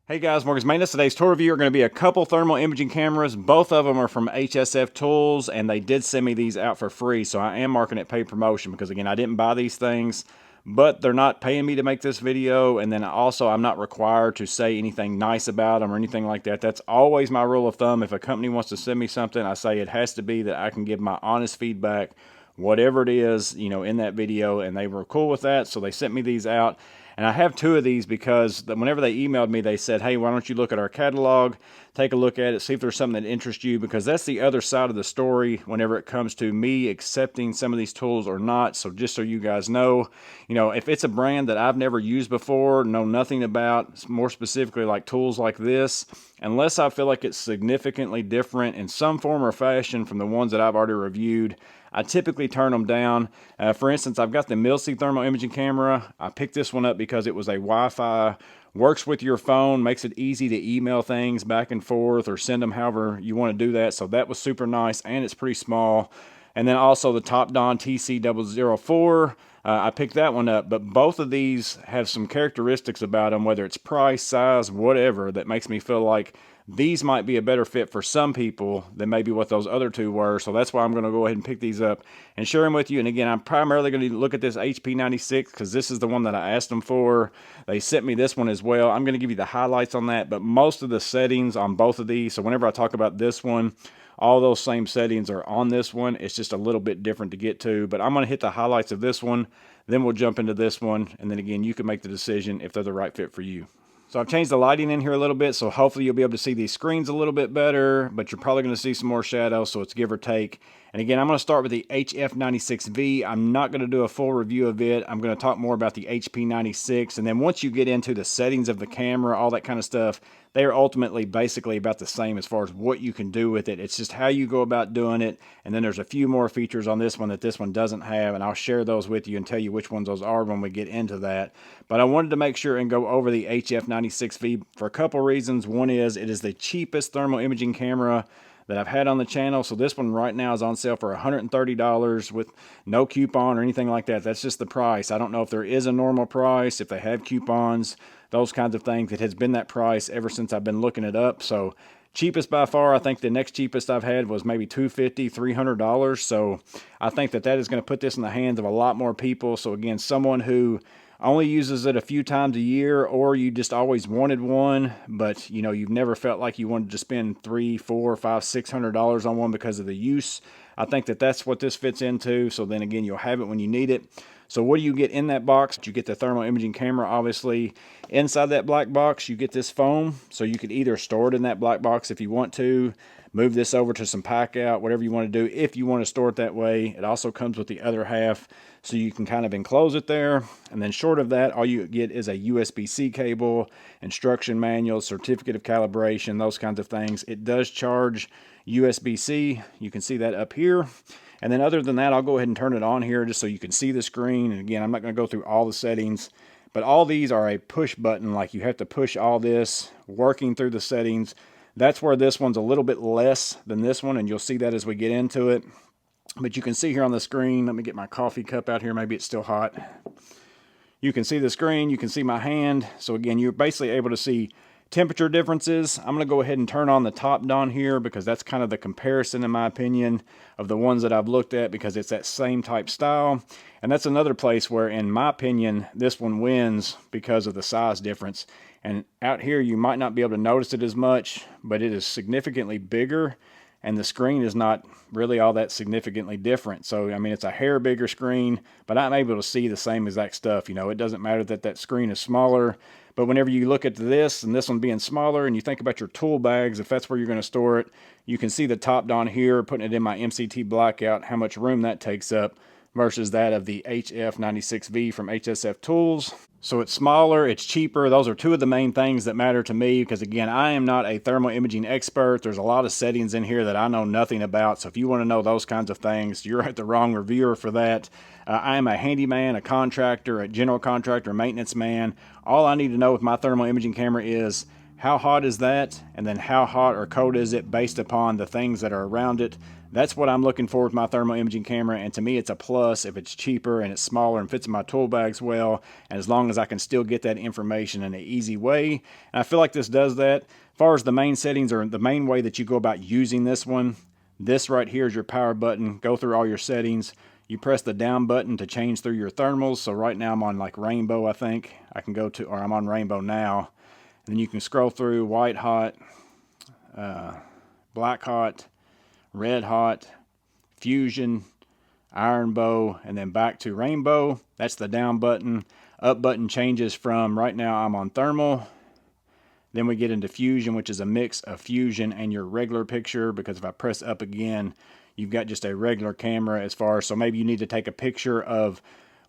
Hey guys, Morgan's Maintenance. Today's tour review are going to be a couple thermal imaging cameras. Both of them are from HSFTools, and they did send me these out for free, so I am marking it paid promotion because, again, I didn't buy these things, but they're not paying me to make this video, and then also I'm not required to say anything nice about them or anything like that. That's always my rule of thumb. If a company wants to send me something, I say it has to be that I can give my honest feedback, whatever it is, in that video, and they were cool with that, so they sent me these out. And I have two of these because whenever they emailed me, they said, hey, why don't you look at our catalog, take a look at it, see if there's something that interests you, because that's the other side of the story whenever it comes to me accepting some of these tools or not. So just so you guys know, if it's a brand that I've never used before, know nothing about, more specifically like tools like this, unless I feel like it's significantly different in some form or fashion from the ones that I've already reviewed, I typically turn them down. For instance, I've got the Milsey thermal imaging camera. I picked this one up because it was a Wi-Fi, works with your phone, makes it easy to email things back and forth or send them however you want to do that. So that was super nice, and it's pretty small. And then also the Topdon TC004. I picked that one up, but both of these have some characteristics about them, whether it's price, size, whatever, that makes me feel like these might be a better fit for some people than maybe what those other two were. So that's why I'm going to go ahead and pick these up and share them with you. And again, I'm primarily going to look at this HP96 because this is the one that I asked them for. They sent me this one as well. I'm going to give you the highlights on that, but most of the settings on both of these, so whenever I talk about this one, all those same settings are on this one. It's just a little bit different to get to, but I'm going to hit the highlights of this one, then we'll jump into this one, and then again, you can make the decision if they're the right fit for you. So I've changed the lighting in here a little bit, so hopefully you'll be able to see these screens a little bit better, but you're probably going to see some more shadows, so it's give or take. And again, I'm going to start with the HF96V. I'm not going to do a full review of it. I'm going to talk more about the HP96, and then once you get into the settings of the camera, all that kind of stuff, they are ultimately basically about the same as far as what you can do with it. It's just how you go about doing it, and then there's a few more features on this one that this one doesn't have, and I'll share those with you and tell you which ones those are when we get into that. But I wanted to make sure and go over the HF96V for a couple reasons. One is it is the cheapest thermal imaging camera that I've had on the channel. So this one right now is on sale for $130 with no coupon or anything like that. That's just the price. I don't know if there is a normal price, if they have coupons, those kinds of things. It has been that price ever since I've been looking it up. So cheapest by far. I think the next cheapest I've had was maybe $250, $300. So I think that is going to put this in the hands of a lot more people. So again, someone who only uses it a few times a year, or you just always wanted one, but you've never felt like you wanted to spend $300, $400, $500, $600 on one because of the use. I think that's what this fits into. So then again, you'll have it when you need it. So what do you get in that box? You get the thermal imaging camera, obviously. Inside that black box, you get this foam. So you could either store it in that black box if you want to, move this over to some pack out, whatever you want to do, if you want to store it that way. It also comes with the other half, so you can kind of enclose it there. And then short of that, all you get is a USB-C cable, instruction manual, certificate of calibration, those kinds of things. It does charge USB-C. You can see that up here. And then other than that, I'll go ahead and turn it on here just so you can see the screen. And again, I'm not going to go through all the settings, but all these are a push button. Like you have to push all this, working through the settings. That's where this one's a little bit less than this one, and you'll see that as we get into it. But you can see here on the screen, let me get my coffee cup out here, maybe it's still hot. You can see the screen, you can see my hand. So again, you're basically able to see temperature differences. I'm going to go ahead and turn on the Topdon here because that's kind of the comparison, in my opinion, of the ones that I've looked at, because it's that same type style. And that's another place where, in my opinion, this one wins because of the size difference. And out here, you might not be able to notice it as much, but it is significantly bigger, and the screen is not really all that significantly different. So, I mean, it's a hair bigger screen, but I'm able to see the same exact stuff. It doesn't matter that screen is smaller, but whenever you look at this and this one being smaller, and you think about your tool bags, if that's where you're going to store it, you can see the Topdon here, putting it in my MCT blackout, how much room that takes up versus that of the HF96V from HSFTools. So it's smaller, it's cheaper. Those are two of the main things that matter to me, because again, I am not a thermal imaging expert. There's a lot of settings in here that I know nothing about. So if you want to know those kinds of things, you're at the wrong reviewer for that. I am a handyman, a contractor, a general contractor, maintenance man. All I need to know with my thermal imaging camera is how hot is that, and then how hot or cold is it based upon the things that are around it. That's what I'm looking for with my thermal imaging camera, and to me it's a plus if it's cheaper and it's smaller and fits in my tool bags well, and as long as I can still get that information in an easy way. And I feel like this does that. As far as the main settings or the main way that you go about using this one, this right here is your power button. Go through all your settings. You press the down button to change through your thermals. So right now I'm on like rainbow, I think. I can go to, or I'm on rainbow now. And then you can scroll through white hot, black hot, red hot, fusion, iron bow, and then back to rainbow. That's the down button. Up button changes from, right now I'm on thermal. Then we get into fusion, which is a mix of fusion and your regular picture, because if I press up again, you've got just a regular camera as far as, so maybe you need to take a picture of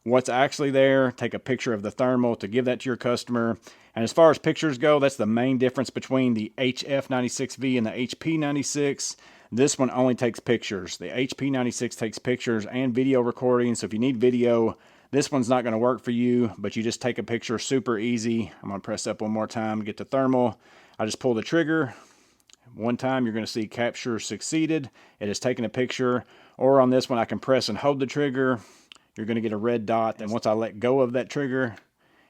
what's actually there, take a picture of the thermal to give that to your customer. And as far as pictures go, that's the main difference between the HF96V and the HP96. This one only takes pictures. The HP96 takes pictures and video recording, so if you need video, this one's not going to work for you, but you just take a picture super easy. I'm going to press up one more time to get to thermal. I just pull the trigger. One time you're going to see capture succeeded. It has taken a picture. Or on this one I can press and hold the trigger. You're going to get a red dot, and once I let go of that trigger,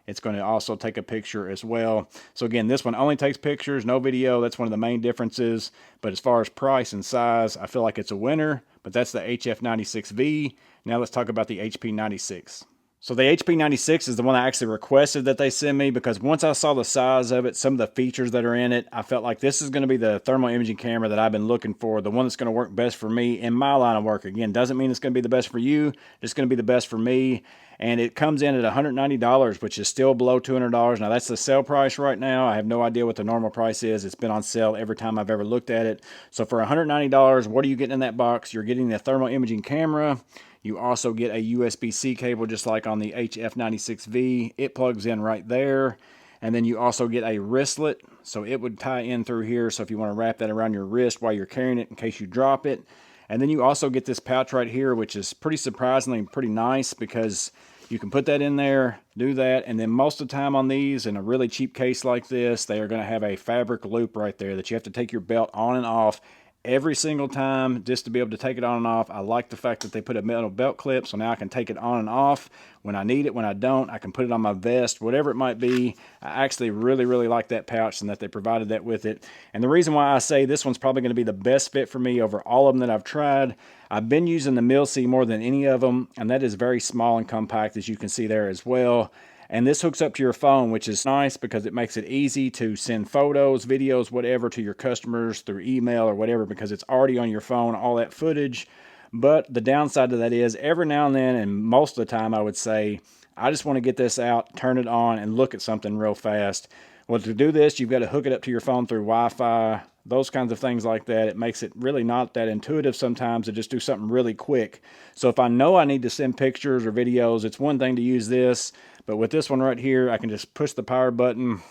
it's going to also take a picture as well. So again, this one only takes pictures, no video. That's one of the main differences. But as far as price and size, I feel like it's a winner. But that's the HF96V. Now let's talk about the HP96. So the HP96 is the one I actually requested that they send me, because once I saw the size of it, some of the features that are in it, I felt like this is going to be the thermal imaging camera that I've been looking for, the one that's going to work best for me in my line of work. Again, doesn't mean it's going to be the best for you, it's going to be the best for me. And it comes in at $190, which is still below $200. Now that's the sale price right now. I have no idea what the normal price is. It's been on sale every time I've ever looked at it. So for $190, what are you getting in that box? You're getting the thermal imaging camera. You also get a USB-C cable, just like on the HF96V. It plugs in right there. And then you also get a wristlet, so it would tie in through here. So if you want to wrap that around your wrist while you're carrying it in case you drop it. And then you also get this pouch right here, which is pretty surprisingly pretty nice, because you can put that in there, do that, and then most of the time on these, in a really cheap case like this, they are going to have a fabric loop right there that you have to take your belt on and off every single time just to be able to take it on and off. I like the fact that they put a metal belt clip, so now I can take it on and off when I need it. When I don't, I can put it on my vest, whatever it might be. I actually really like that pouch and that they provided that with it. And the reason why I say this one's probably going to be the best fit for me over all of them that I've tried, I've been using the Mil-C more than any of them, and that is very small and compact, as you can see there as well. And this hooks up to your phone, which is nice because it makes it easy to send photos, videos, whatever to your customers through email or whatever, because it's already on your phone, all that footage. But the downside to that is every now and then, and most of the time I would say, I just want to get this out, turn it on, and look at something real fast. Well, to do this, you've got to hook it up to your phone through Wi-Fi, those kinds of things like that. It makes it really not that intuitive sometimes to just do something really quick. So if I know I need to send pictures or videos, it's one thing to use this. But with this one right here, I can just push the power button.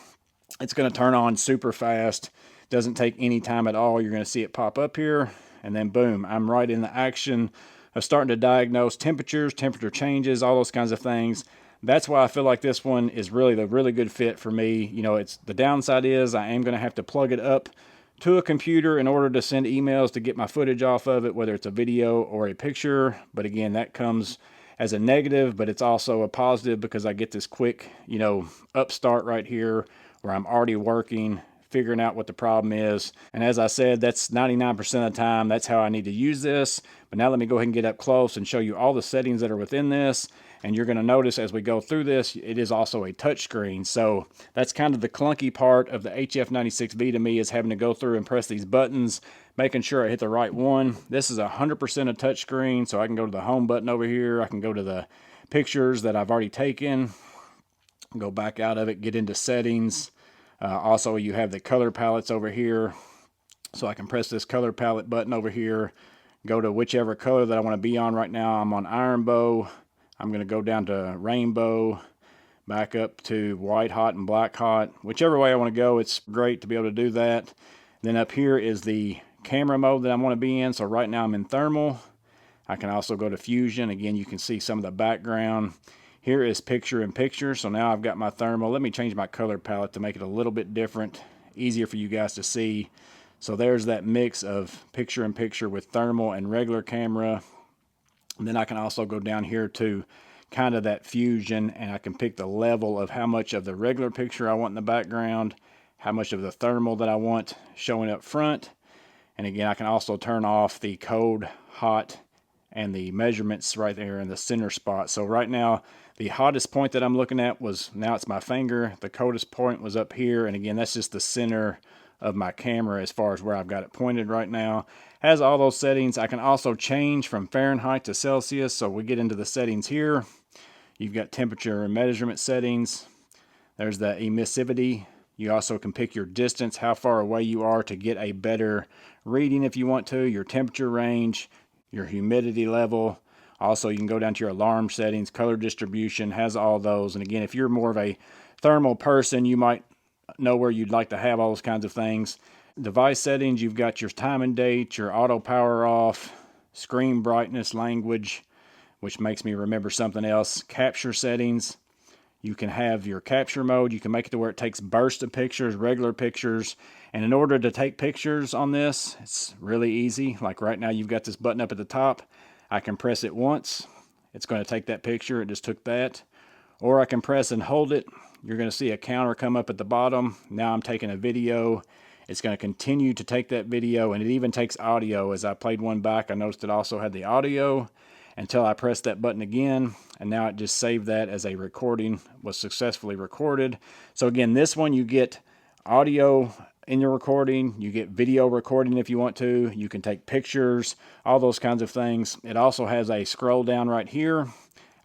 It's going to turn on super fast. Doesn't take any time at all. You're going to see it pop up here. And then boom, I'm right in the action of starting to diagnose temperatures, temperature changes, all those kinds of things. That's why I feel like this one is really the really good fit for me. You know, it's the downside is I am going to have to plug it up to a computer in order to send emails to get my footage off of it, whether it's a video or a picture. But again, that comes as a negative, but it's also a positive because I get this quick, you know, upstart right here where I'm already working, figuring out what the problem is. And as I said, that's 99% of the time, that's how I need to use this. But now let me go ahead and get up close and show you all the settings that are within this. And you're going to notice as we go through this, it is also a touchscreen. So that's kind of the clunky part of the HF96V to me, is having to go through and press these buttons, making sure I hit the right one. This is 100% a touchscreen, so I can go to the home button over here. I can go to the pictures that I've already taken, go back out of it, get into settings. Also, you have the color palettes over here. So I can press this color palette button over here, go to whichever color that I want to be on. Right now I'm on iron bow. I'm going to go down to rainbow, back up to white hot and black hot. Whichever way I want to go, it's great to be able to do that. Then up here is the camera mode that I want to be in. So right now I'm in thermal. I can also go to fusion. Again, you can see some of the background. Here is picture in picture. So now I've got my thermal. Let me change my color palette to make it a little bit different, easier for you guys to see. So there's that mix of picture-in-picture with thermal and regular camera. And then I can also go down here to kind of that fusion, and I can pick the level of how much of the regular picture I want in the background, how much of the thermal that I want showing up front. And again, I can also turn off the cold, hot, and the measurements right there in the center spot. So right now, the hottest point that I'm looking at was, now it's my finger. The coldest point was up here, and again, that's just the center of my camera as far as where I've got it pointed right now. Has all those settings. I can also change from Fahrenheit to Celsius. So we get into the settings here. You've got temperature and measurement settings. There's the emissivity. You also can pick your distance, how far away you are to get a better reading if you want to, your temperature range, your humidity level. Also, you can go down to your alarm settings, color distribution, has all those. And again, if you're more of a thermal person, you might know where you'd like to have all those kinds of things. Device settings, you've got your time and date, your auto power off, screen brightness, language, which makes me remember something else. Capture settings. You can have your capture mode. You can make it to where it takes bursts of pictures, regular pictures. And in order to take pictures on this, it's really easy. Like right now, you've got this button up at the top. I can press it once. It's going to take that picture. It just took that. Or I can press and hold it. You're going to see a counter come up at the bottom. Now I'm taking a video. It's going to continue to take that video, and it even takes audio. As I played one back, I noticed it also had the audio until I pressed that button again, and now it just saved that as a recording was successfully recorded. So again, this one you get audio in your recording, you get video recording if you want to, you can take pictures, all those kinds of things. It also has a scroll down right here.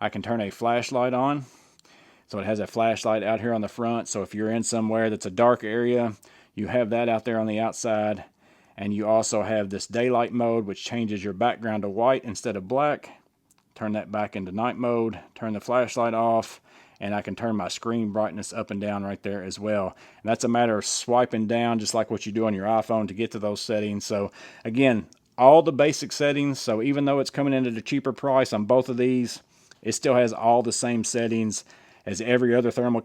I can turn a flashlight on. So it has a flashlight out here on the front, so if you're in somewhere that's a dark area, you have that out there on the outside. And you also have this daylight mode, which changes your background to white instead of black. Turn that back into night mode, turn the flashlight off, and I can turn my screen brightness up and down right there as well. And that's a matter of swiping down, just like what you do on your iPhone, to get to those settings. So again, all the basic settings. So even though it's coming in at a cheaper price on both of these, it still has all the same settings as every other thermal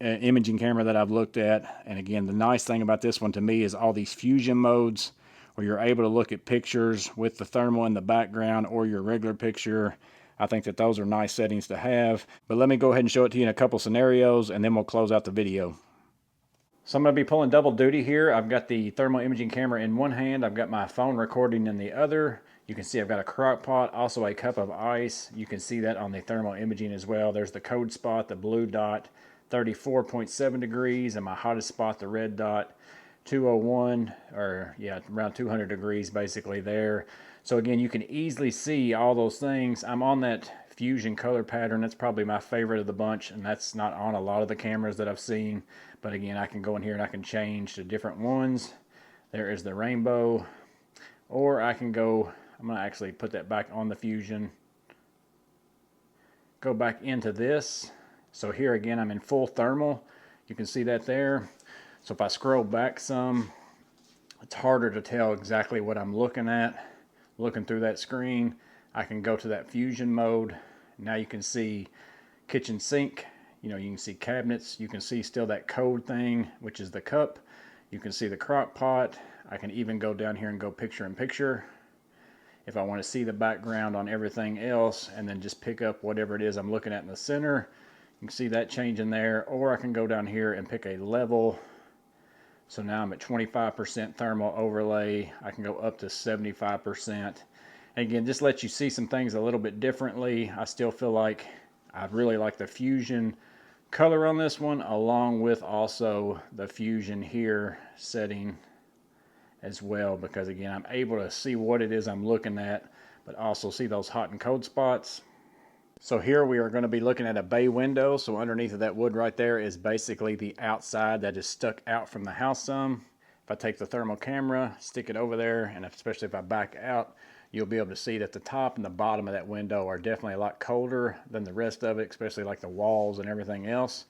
imaging camera that I've looked at. And again, the nice thing about this one to me is all these fusion modes where you're able to look at pictures with the thermal in the background or your regular picture. I think that those are nice settings to have. But let me go ahead and show it to you in a couple scenarios, and then we'll close out the video. So I'm going to be pulling double duty here. I've got the thermal imaging camera in one hand. I've got my phone recording in the other. You can see I've got a crock pot, also a cup of ice. You can see that on the thermal imaging as well. There's the code spot, the blue dot, 34.7 degrees, and my hottest spot, the red dot, 201, or yeah, around 200 degrees basically there. So again, you can easily see all those things. I'm on that fusion color pattern. That's probably my favorite of the bunch, and that's not on a lot of the cameras that I've seen. But again, I can go in here and I can change to different ones. There is the rainbow, or I can go, I'm going to actually put that back on the fusion. Go back into this. So here again, I'm in full thermal. You can see that there. So if I scroll back some, it's harder to tell exactly what I'm looking at. Looking through that screen, I can go to that fusion mode. Now you can see kitchen sink. You know, you can see cabinets. You can see still that code thing, which is the cup. You can see the crock pot. I can even go down here and go picture in picture if I want to see the background on everything else, and then just pick up whatever it is I'm looking at in the center. You can see that change in there. Or I can go down here and pick a level. So now I'm at 25% thermal overlay. I can go up to 75%. And again, just let you see some things a little bit differently. I still feel like I really like the fusion color on this one, along with also the fusion here setting as well, because again, I'm able to see what it is I'm looking at, but also see those hot and cold spots. So here we are going to be looking at a bay window. So underneath of that wood right there is basically the outside that is stuck out from the house some. If I take the thermal camera, stick it over there, and especially if I back out, you'll be able to see that the top and the bottom of that window are definitely a lot colder than the rest of it, especially like the walls and everything else.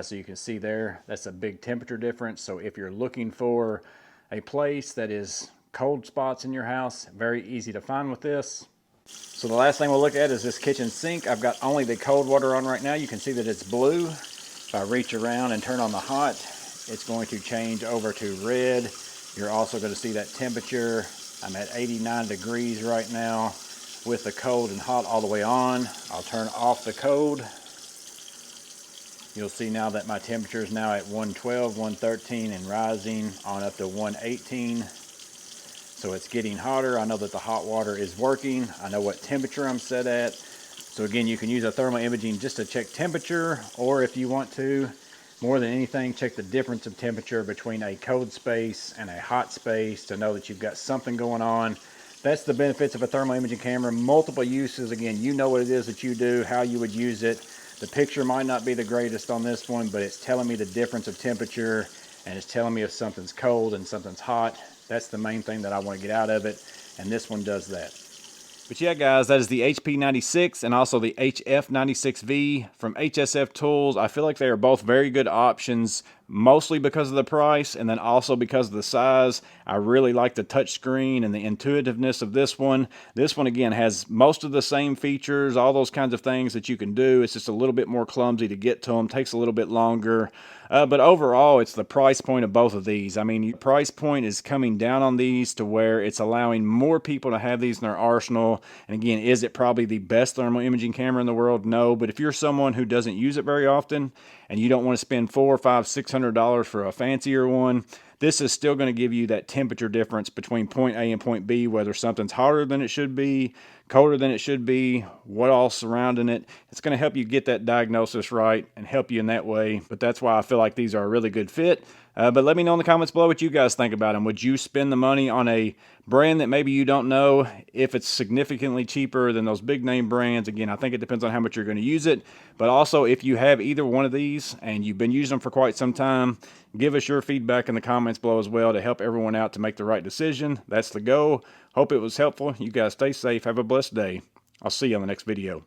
So you can see there, that's a big temperature difference. So if you're looking for a place that is cold spots in your house, very easy to find with this. So the last thing we'll look at is this kitchen sink. I've got only the cold water on right now. You can see that it's blue. If I reach around and turn on the hot, it's going to change over to red. You're also going to see that temperature. I'm at 89 degrees right now with the cold and hot all the way on. I'll turn off the cold. You'll see now that my temperature is now at 112, 113 and rising on up to 118. So it's getting hotter. I know that the hot water is working. I know what temperature I'm set at. So again, you can use a thermal imaging just to check temperature, or if you want to, more than anything, check the difference of temperature between a cold space and a hot space to know that you've got something going on. That's the benefits of a thermal imaging camera. Multiple uses. Again, you know what it is that you do, how you would use it. The picture might not be the greatest on this one, but it's telling me the difference of temperature, and it's telling me if something's cold and something's hot. That's the main thing that I want to get out of it, and this one does that. But yeah, guys, that is the HP96 and also the HF96V from HSFTools. I feel like they are both very good options, mostly because of the price and then also because of the size. I really like the touchscreen and the intuitiveness of this one. This one, again, has most of the same features, all those kinds of things that you can do. It's just a little bit more clumsy to get to them, takes a little bit longer. But overall, it's the price point of both of these. I mean, your price point is coming down on these to where it's allowing more people to have these in their arsenal. And again, is it probably the best thermal imaging camera in the world? No. But if you're someone who doesn't use it very often and you don't want to spend $400, $500, $600 for a fancier one, this is still going to give you that temperature difference between point A and point B, whether something's hotter than it should be, colder than it should be, what all surrounding it. It's going to help you get that diagnosis right and help you in that way. But that's why I feel like these are a really good fit. But let me know in the comments below what you guys think about them. Would you spend the money on a brand that maybe you don't know if it's significantly cheaper than those big name brands? Again, I think it depends on how much you're going to use it. But also, if you have either one of these and you've been using them for quite some time, give us your feedback in the comments below as well to help everyone out to make the right decision. That's the goal. Hope it was helpful. You guys stay safe. Have a blessed day. I'll see you on the next video.